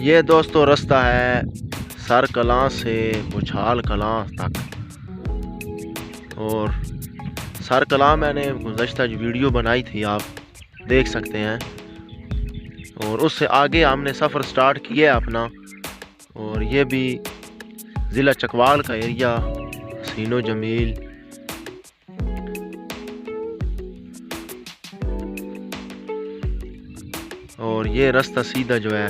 ये दोस्तों रास्ता है सर कलां से बोछाल कलां तक। और सर कलां मैंने गुज़श्ता वीडियो बनाई थी, आप देख सकते हैं। और उससे आगे हमने सफ़र स्टार्ट किया है अपना। और ये भी ज़िला चकवाल का एरिया, हसीनो जमील। और ये रास्ता सीधा जो है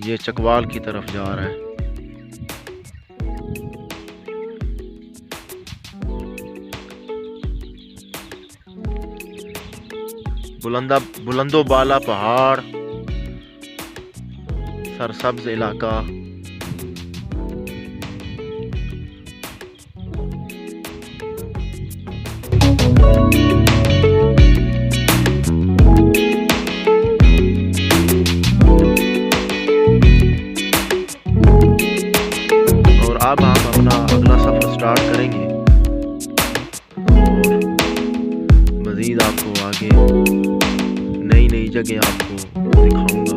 ये चकवाल की तरफ जा रहा है। बुलंदो बाला पहाड़, सरसब्ज इलाका। और अब हम अपना अगला सफर स्टार्ट करेंगे और मज़ीद आपको आगे नई नई जगह आपको दिखाऊंगा।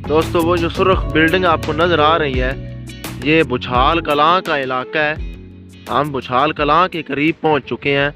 दोस्तों वो जो सुर्ख बिल्डिंग आपको नज़र आ रही है ये बोछाल कलां का इलाका है। हम बोछाल कलां के करीब पहुंच चुके हैं।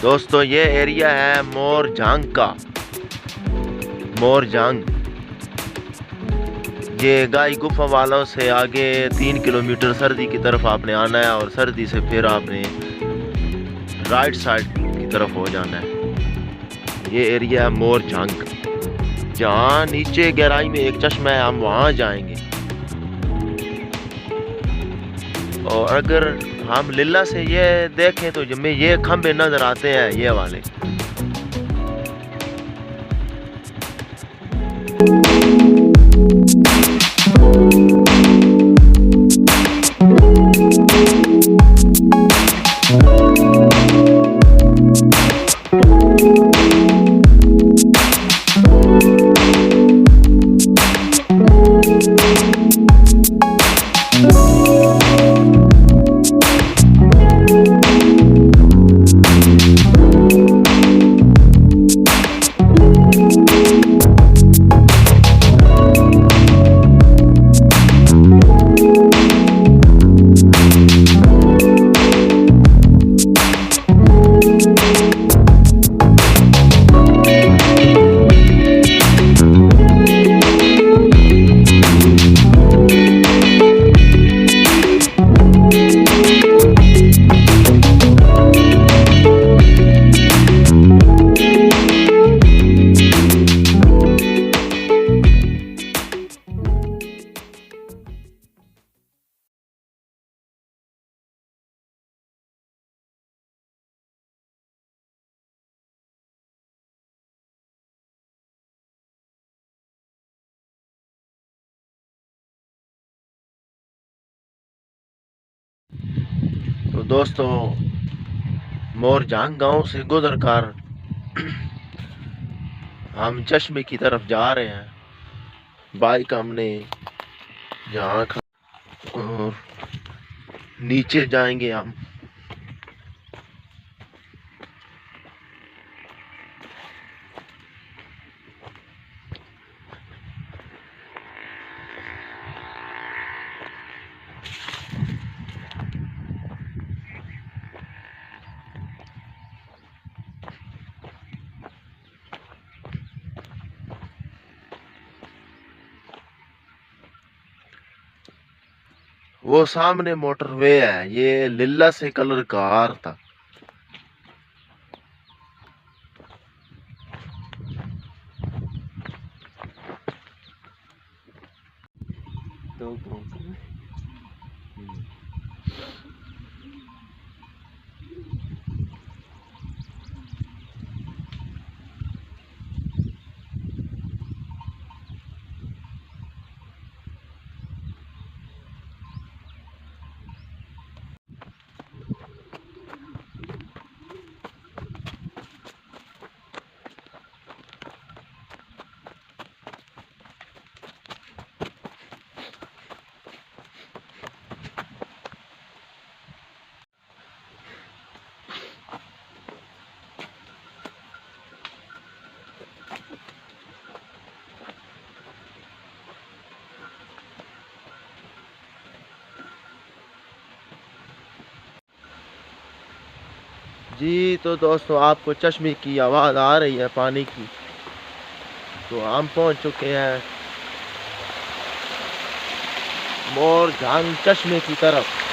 दोस्तों ये एरिया है मोरझांग का। मोरझांग ये गाय गुफा वालों से आगे 3 किलोमीटर सर्दी की तरफ आपने आना है और सर्दी से फिर आपने राइट साइड की तरफ हो जाना है। ये एरिया है मोरझांग। जहाँ नीचे गहराई में एक चश्मा है हम वहाँ जाएंगे। और अगर हम लीला से ये देखें तो हमें ये खंबे नजर आते हैं, ये वाले। तो दोस्तों मोरझांग गांव से गुजर कर हम चश्मे की तरफ जा रहे हैं। बाइक हमने यहाँ और नीचे जाएंगे हम। वो सामने मोटरवे है, ये लीला से कलर कार था। तो जी तो दोस्तों आपको चश्मे की आवाज़ आ रही है पानी की। तो हम पहुंच चुके हैं मोरझांग चश्मे की तरफ।